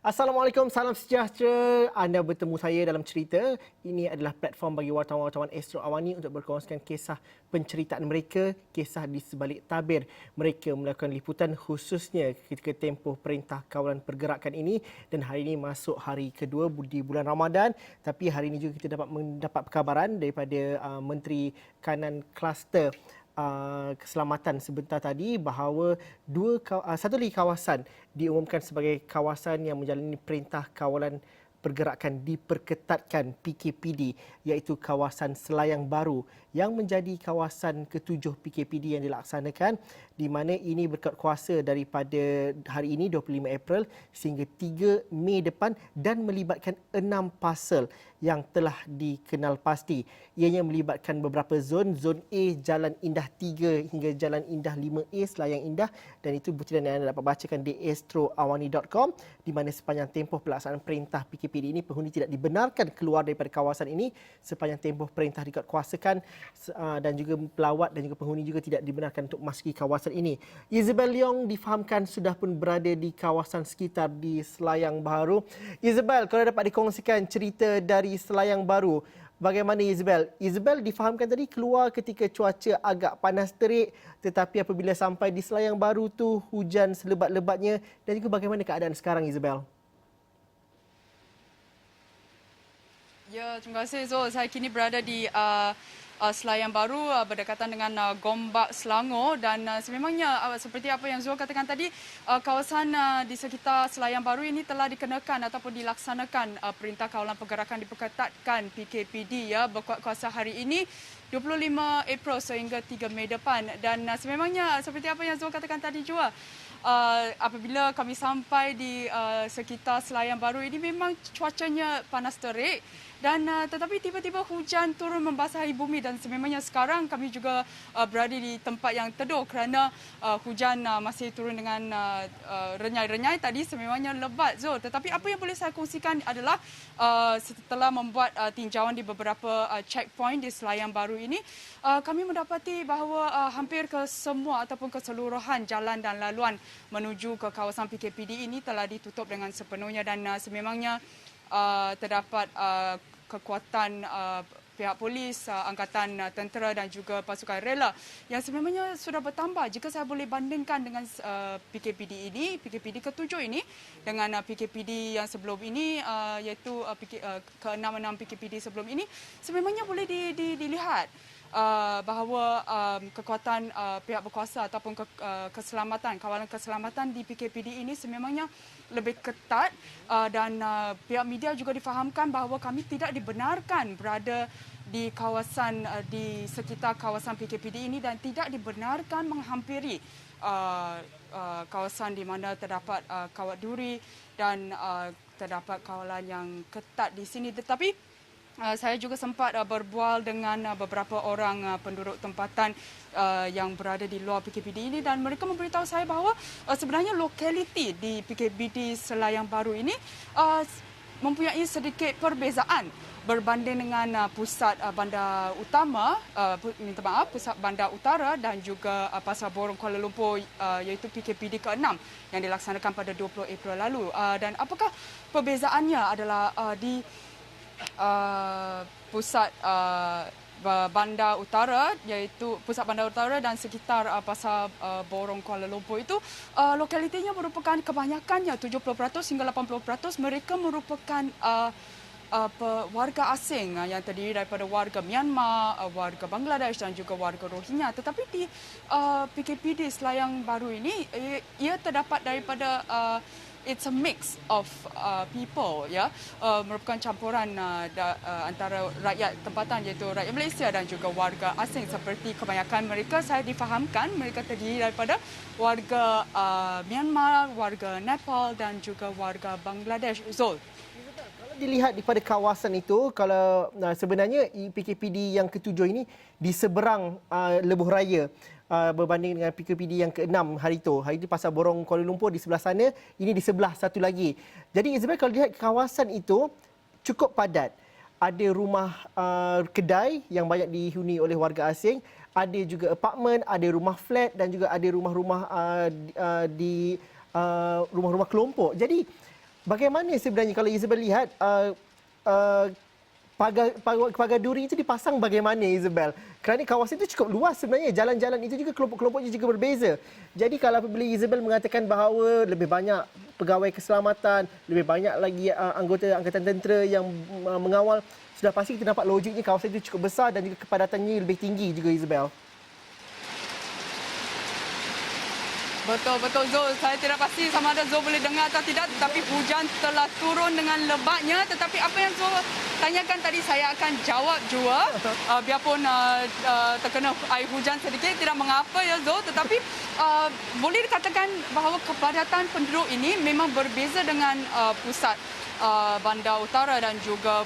Assalamualaikum, salam sejahtera. Anda bertemu saya dalam cerita. Ini adalah platform bagi wartawan-wartawan Astro Awani untuk berkongsikan kisah penceritaan mereka, kisah di sebalik tabir. Mereka melakukan liputan khususnya ketika tempoh Perintah Kawalan Pergerakan ini, dan hari ini masuk hari kedua di bulan Ramadan. Tapi hari ini juga kita dapat mendapat perkabaran daripada Menteri Kanan Kluster Keselamatan sebentar tadi bahawa satu lagi kawasan diumumkan sebagai kawasan yang menjalani Perintah Kawalan Pergerakan diperketatkan PKPD, iaitu kawasan Selayang Baru yang menjadi kawasan ketujuh PKPD yang dilaksanakan, di mana ini berkat kuasa daripada hari ini 25 April sehingga 3 Mei depan dan melibatkan 6 pasal yang telah dikenal pasti. Ianya melibatkan beberapa zon A Jalan Indah 3 hingga Jalan Indah 5A Selayang Indah, dan itu butiran yang anda dapat bacakan di astroawani.com, di mana sepanjang tempoh pelaksanaan perintah PKPD ini penghuni tidak dibenarkan keluar daripada kawasan ini sepanjang tempoh perintah dikuatkuasakan, dan juga pelawat dan juga penghuni juga tidak dibenarkan untuk memasuki kawasan ini. Isabel Leong difahamkan sudah pun berada di kawasan sekitar di Selayang Baru. Isabel, kalau dapat dikongsikan cerita dari Selayang Baru, bagaimana Isabel? Isabel difahamkan tadi keluar ketika cuaca agak panas terik, tetapi apabila sampai di Selayang Baru tu hujan selebat-lebatnya, dan juga bagaimana keadaan sekarang Isabel? Ya, terima kasih Zul. Saya kini berada di Selayang Baru berdekatan dengan Gombak Selangor, dan sememangnya seperti apa yang Zul katakan tadi, kawasan di sekitar Selayang Baru ini telah dikenakan ataupun dilaksanakan Perintah Kawalan Pergerakan diperketatkan PKPD ya, berkuat kuasa hari ini 25 April sehingga 3 Mei depan, dan sememangnya seperti apa yang Zul katakan tadi juga, apabila kami sampai di sekitar Selayang Baru ini memang cuacanya panas terik, dan tetapi tiba-tiba hujan turun membasahi bumi, dan sememangnya sekarang kami juga berada di tempat yang teduh kerana hujan masih turun dengan renyai-renyai tadi, sememangnya lebat Zul. Tetapi apa yang boleh saya kongsikan adalah setelah membuat tinjauan di beberapa checkpoint di Selayang Baru ini, kami mendapati bahawa hampir ke semua ataupun keseluruhan jalan dan laluan menuju ke kawasan PKPD ini telah ditutup dengan sepenuhnya, dan sememangnya terdapat kekuatan pihak polis, angkatan tentera dan juga pasukan rela yang sebenarnya sudah bertambah. Jika saya boleh bandingkan dengan PKPD ini, PKPD ke-7 ini dengan PKPD yang sebelum ini, iaitu ke-6 PKPD sebelum ini, sebenarnya boleh dilihat bahawa kekuatan pihak berkuasa ataupun keselamatan, kawalan keselamatan di PKPD ini sememangnya lebih ketat, dan pihak media juga difahamkan bahawa kami tidak dibenarkan berada di kawasan di sekitar kawasan PKPD ini, dan tidak dibenarkan menghampiri kawasan di mana terdapat kawat duri dan terdapat kawalan yang ketat di sini. Tetapi saya juga sempat berbual dengan beberapa orang penduduk tempatan yang berada di luar PKPD ini, dan mereka memberitahu saya bahawa sebenarnya lokaliti di PKPD Selayang Baru ini mempunyai sedikit perbezaan berbanding dengan pusat bandar utama, pusat bandar utara dan juga Pasar Borong Kuala Lumpur, iaitu PKPD ke-6 yang dilaksanakan pada 20 April lalu. Dan apakah perbezaannya adalah di pusat bandar utara, iaitu pusat bandar utara dan sekitar Pasar Borong Kuala Lumpur itu, lokalitinya merupakan kebanyakannya 70% hingga 80% mereka merupakan warga asing yang terdiri daripada warga Myanmar, warga Bangladesh dan juga warga Rohingya. Tetapi di PKPD Selayang Baru ini, ia terdapat daripada it's a mix of people, ya, merupakan campuran antara rakyat tempatan iaitu rakyat Malaysia dan juga warga asing. Seperti kebanyakan mereka, saya difahamkan mereka terdiri daripada warga Myanmar, warga Nepal dan juga warga Bangladesh. Zul, Kalau dilihat daripada kawasan itu, kalau sebenarnya PKPD yang ke-7 ini di seberang Lebuh Raya, berbanding dengan PKPD yang ke-6 hari itu. Hari itu Pasar Borong Kuala Lumpur di sebelah sana, ini di sebelah satu lagi. Jadi Isabel, kalau lihat kawasan itu cukup padat. Ada rumah kedai yang banyak dihuni oleh warga asing, ada juga apartmen, ada rumah flat dan juga ada rumah-rumah di rumah-rumah kelompok. Jadi bagaimana sebenarnya kalau Isabel lihat uh, pagar duri itu dipasang bagaimana, Isabel? Kerana kawasan itu cukup luas sebenarnya. Jalan-jalan itu juga kelompok-kelompoknya juga berbeza. Jadi kalau apabila Isabel mengatakan bahawa lebih banyak pegawai keselamatan, lebih banyak lagi anggota angkatan tentera yang mengawal, sudah pasti kita nampak logiknya kawasan itu cukup besar dan juga kepadatannya lebih tinggi juga, Isabel. Betul, betul Zul. Saya tidak pasti sama ada Zul boleh dengar atau tidak, tetapi hujan telah turun dengan lebatnya. Tetapi apa yang Zul tanyakan tadi saya akan jawab juga. Biarpun terkena air hujan sedikit, tidak mengapa ya Zul. Tetapi boleh dikatakan bahawa kepadatan penduduk ini memang berbeza dengan pusat Bandar Utara dan juga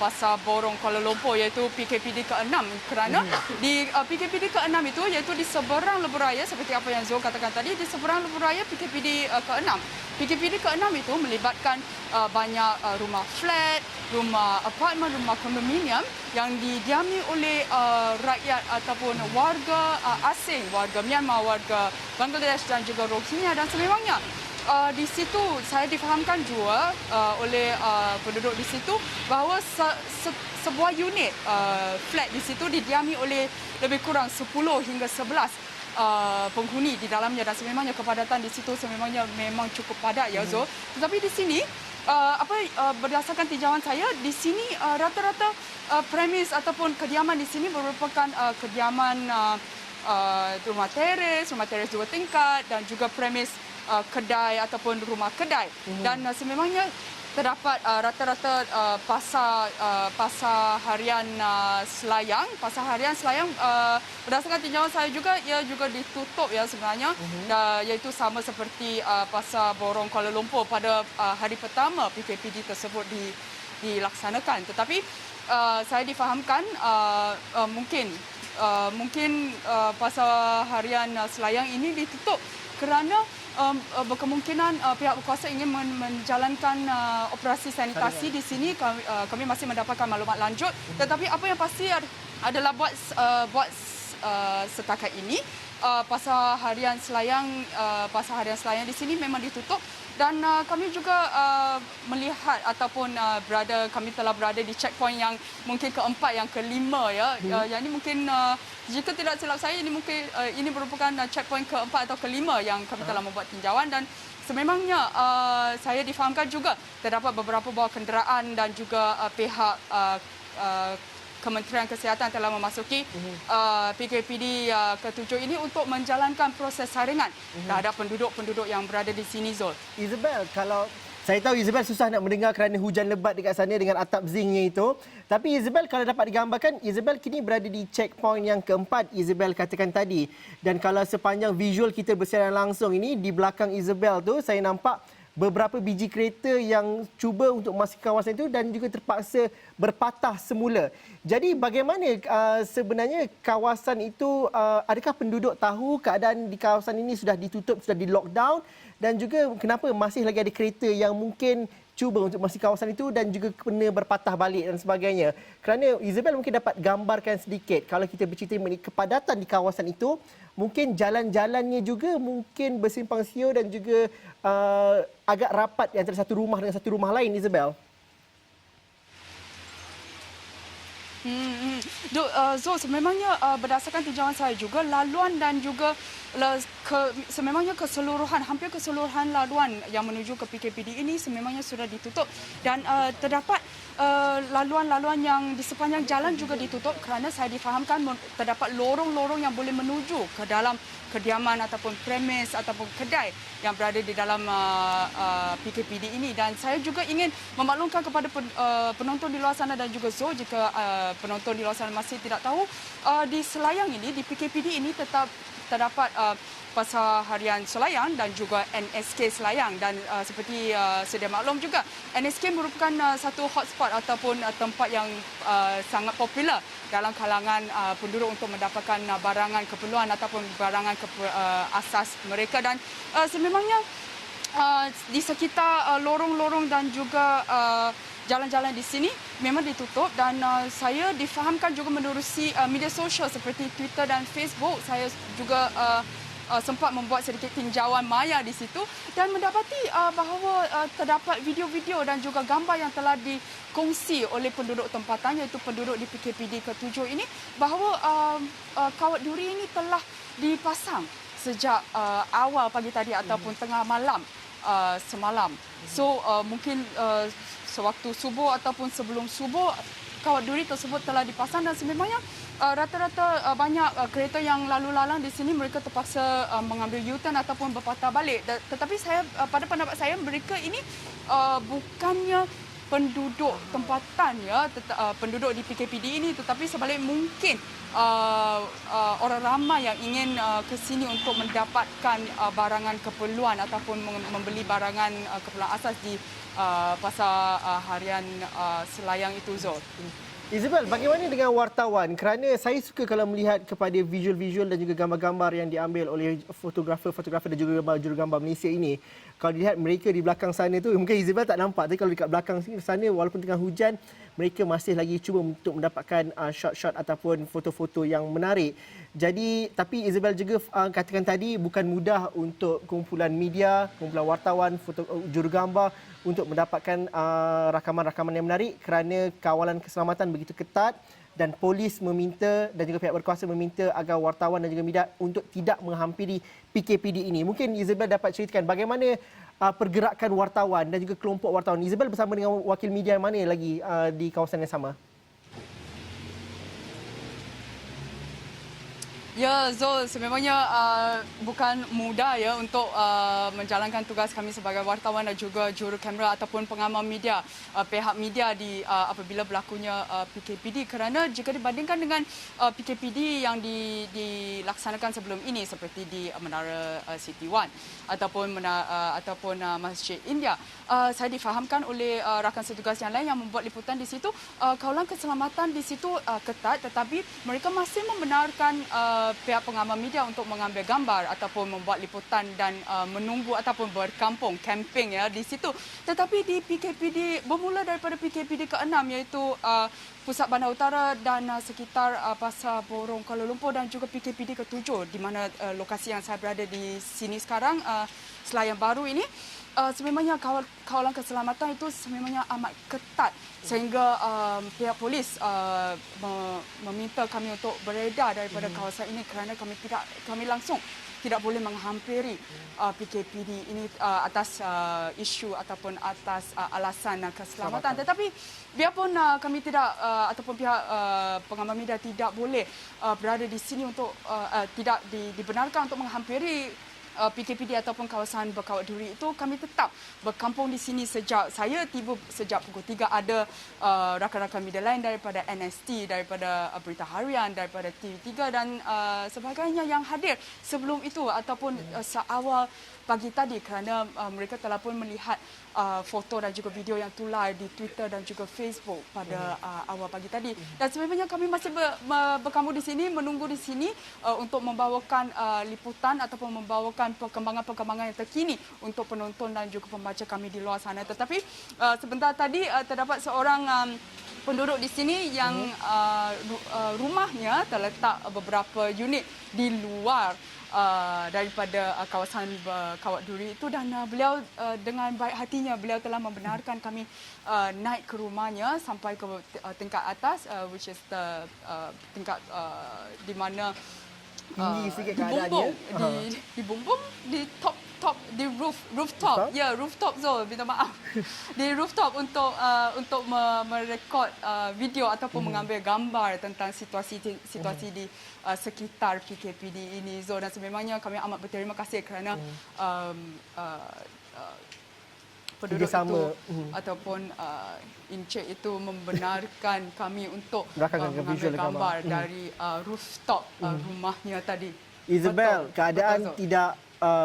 Pasar Borong Kuala Lumpur, iaitu PKPD ke-6, kerana di PKPD ke-6 itu iaitu di seberang lebuh raya seperti apa yang Zul katakan tadi, di seberang lebuh raya PKPD ke-6. PKPD ke-6 itu melibatkan banyak rumah flat, rumah apartmen, rumah kondominium yang didiami oleh rakyat ataupun warga asing, warga Myanmar, warga Bangladesh dan juga Rohingya, dan sememangnya di situ saya difahamkan juga oleh penduduk di situ bahawa sebuah unit flat di situ didiami oleh lebih kurang 10 hingga 11 penghuni di dalamnya, dan sememangnya kepadatan di situ sememangnya memang cukup padat ya Zul. Tetapi di sini berdasarkan tinjauan saya di sini rata-rata premis ataupun kediaman di sini merupakan kediaman rumah teres 2 tingkat dan juga premis kedai ataupun rumah kedai. Dan sememangnya terdapat rata-rata pasar harian Selayang. Pasar harian Selayang berdasarkan tinjauan saya juga, ia juga ditutup ya sebenarnya, iaitu sama seperti Pasar Borong Kuala Lumpur pada hari pertama PKPD tersebut dilaksanakan. Tetapi saya difahamkan mungkin pasar harian Selayang ini ditutup kerana berkemungkinan pihak berkuasa ingin menjalankan operasi sanitasi di sini. Kami masih mendapatkan maklumat lanjut, tetapi apa yang pasti adalah buat setakat ini pasar harian Selayang di sini memang ditutup. Dan kami juga melihat ataupun kami telah berada di checkpoint yang mungkin keempat, yang kelima ya. Yang ini mungkin jika tidak silap saya ini merupakan checkpoint keempat atau kelima yang kami telah membuat tinjauan, dan sememangnya saya difahamkan juga terdapat beberapa buah kenderaan dan juga pihak Kementerian Kesihatan telah memasuki PKPD ke-7 ini untuk menjalankan proses saringan terhadap penduduk-penduduk yang berada di sini, Zul. Isabel, kalau saya tahu Isabel susah nak mendengar kerana hujan lebat dekat sana dengan atap zinknya itu. Tapi Isabel, kalau dapat digambarkan, Isabel kini berada di checkpoint yang keempat, Isabel katakan tadi. Dan kalau sepanjang visual kita bersiaran langsung ini, di belakang Isabel tu saya nampak beberapa biji kereta yang cuba untuk masuk ke kawasan itu dan juga terpaksa berpatah semula. Jadi bagaimana sebenarnya kawasan itu, adakah penduduk tahu keadaan di kawasan ini sudah ditutup, sudah di lockdown, dan juga kenapa masih lagi ada kereta yang mungkin cuba untuk masuk kawasan itu dan juga kena berpatah balik dan sebagainya. Kerana Isabel mungkin dapat gambarkan sedikit kalau kita bercerita mengenai kepadatan di kawasan itu, mungkin jalan-jalannya juga mungkin bersimpang siur dan juga agak rapat antara satu rumah dengan satu rumah lain, Isabel. Zul, sememangnya berdasarkan tinjauan saya juga, laluan dan juga sememangnya hampir keseluruhan laluan yang menuju ke PKPD ini sememangnya sudah ditutup, dan terdapat laluan-laluan yang di sepanjang jalan juga ditutup kerana saya difahamkan terdapat lorong-lorong yang boleh menuju ke dalam kediaman ataupun premis ataupun kedai yang berada di dalam PKPD ini. Dan saya juga ingin memaklumkan kepada penonton di luar sana dan juga Zul, jika penonton di luar sana masih tidak tahu, di Selayang ini, di PKPD ini tetap terdapat Pasar Harian Selayang dan juga NSK Selayang. Dan seperti sedia maklum juga, NSK merupakan satu hotspot ataupun tempat yang sangat popular dalam kalangan penduduk untuk mendapatkan barangan keperluan ataupun barangan asas mereka. Dan sememangnya di sekitar lorong-lorong dan juga jalan-jalan di sini memang ditutup, dan saya difahamkan juga menerusi media sosial seperti Twitter dan Facebook, saya juga sempat membuat sedikit tinjauan maya di situ dan mendapati bahawa terdapat video-video dan juga gambar yang telah dikongsi oleh penduduk tempatan, iaitu penduduk di PKPD ke-7 ini, bahawa kawat duri ini telah dipasang sejak awal pagi tadi ataupun tengah malam semalam. So mungkin sewaktu subuh ataupun sebelum subuh kawat duri tersebut telah dipasang dan sememangnya rata-rata banyak kereta yang lalu lalang di sini mereka terpaksa mengambil U-turn ataupun berpatah balik. Tetapi saya pada pendapat saya mereka ini bukannya penduduk tempatan ya, penduduk di PKPD ini, tetapi sebalik mungkin orang ramai yang ingin ke sini untuk mendapatkan barangan keperluan ataupun membeli barangan keperluan asas di pasar harian Selayang itu, Zul. Isabel, bagaimana dengan wartawan? Kerana saya suka kalau melihat kepada visual-visual dan juga gambar-gambar yang diambil oleh fotografer dan juga jurugambar Malaysia ini. Kalau dilihat mereka di belakang sana tu, mungkin Isabel tak nampak, tapi kalau dekat belakang sana walaupun tengah hujan, mereka masih lagi cuba untuk mendapatkan shot-shot ataupun foto-foto yang menarik. Jadi, tapi Isabel juga katakan tadi bukan mudah untuk kumpulan media, kumpulan wartawan, jurugambar untuk mendapatkan rakaman-rakaman yang menarik kerana kawalan keselamatan begitu ketat dan polis meminta dan juga pihak berkuasa meminta agar wartawan dan juga media untuk tidak menghampiri PKPD ini. Mungkin Isabel dapat ceritakan bagaimana pergerakan wartawan dan juga kelompok wartawan. Isabel bersama dengan wakil media mana lagi di kawasan yang sama? Ya, Zul, sememangnya bukan mudah ya untuk menjalankan tugas kami sebagai wartawan dan juga juru kamera ataupun pengamal media, pihak media di apabila berlakunya PKPD, kerana jika dibandingkan dengan PKPD yang dilaksanakan sebelum ini seperti di Menara City One ataupun Masjid India, saya difahamkan oleh rakan setugas yang lain yang membuat liputan di situ, kawalan keselamatan di situ ketat, tetapi mereka masih membenarkan pihak pengamal media untuk mengambil gambar ataupun membuat liputan dan menunggu ataupun berkampung, camping ya di situ. Tetapi di PKPD, bermula daripada PKPD ke-6 iaitu Pusat Bandar Utara dan sekitar Pasar Borong Kuala Lumpur dan juga PKPD ke-7 di mana lokasi yang saya berada di sini sekarang, Selayang Baru ini, sememangnya kawalan keselamatan itu sememangnya amat ketat sehingga pihak polis meminta kami untuk beredar daripada kawasan ini kerana kami langsung tidak boleh menghampiri PKPD ini atas isu ataupun atas alasan keselamatan. Tetapi biarpun kami tidak ataupun pihak pengamal media tidak boleh berada di sini untuk tidak dibenarkan untuk menghampiri PKPD ataupun kawasan berkawat duri itu, kami tetap berkampung di sini sejak saya tiba sejak pukul 3. Ada rakan-rakan media lain daripada NST, daripada Berita Harian, daripada TV3 dan sebagainya yang hadir sebelum itu ataupun seawal pagi tadi kerana mereka telah pun melihat foto dan juga video yang tular di Twitter dan juga Facebook pada awal pagi tadi. Dan sebenarnya kami masih berkampung di sini, menunggu di sini untuk membawakan liputan ataupun membawakan perkembangan-perkembangan yang terkini untuk penonton dan juga pembaca kami di luar sana. Tetapi sebentar tadi terdapat seorang penduduk di sini yang rumahnya terletak beberapa unit di luar daripada kawasan kawat duri itu dan beliau dengan baik hatinya beliau telah membenarkan kami naik ke rumahnya sampai ke tingkat atas, which is the tingkat di mana tinggi sikit keadaannya. Dibumbung di top di rooftop. Ya, rooftop Zul, minta maaf. Di rooftop untuk merekod video ataupun mengambil gambar tentang situasi di sekitar PKPD ini Zul. Dan sememangnya kami amat berterima kasih kerana penduduk itu ataupun Encik itu membenarkan kami untuk mengambil gambar dari rooftop rumahnya tadi. Isabel, betul, keadaan betul, tidak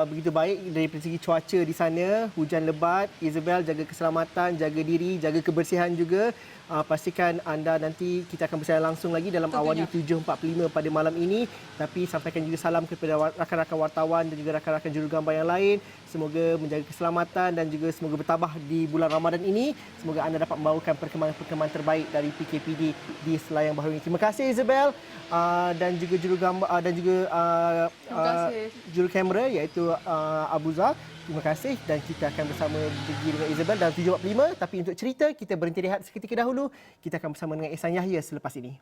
begitu baik dari segi cuaca di sana, hujan lebat. Isabel, jaga keselamatan, jaga diri, jaga kebersihan juga. Pastikan anda nanti kita akan bersiaran langsung lagi dalam Awani 7.45 pada malam ini. Tapi sampaikan juga salam kepada rakan-rakan wartawan dan juga rakan-rakan jurugambar yang lain. Semoga menjaga keselamatan dan juga semoga bertabah di bulan Ramadan ini. Semoga anda dapat membawakan perkembangan-perkembangan terbaik dari PKPD di Selayang Baru ini. Terima kasih Isabel dan juga jurugambar dan juga juru kamera iaitu Abuza. Terima kasih dan kita akan bersama dengan Isabel dalam 7.45. Tapi untuk cerita, kita berhenti rehat seketika dahulu. Kita akan bersama dengan Ihsan Yahya selepas ini.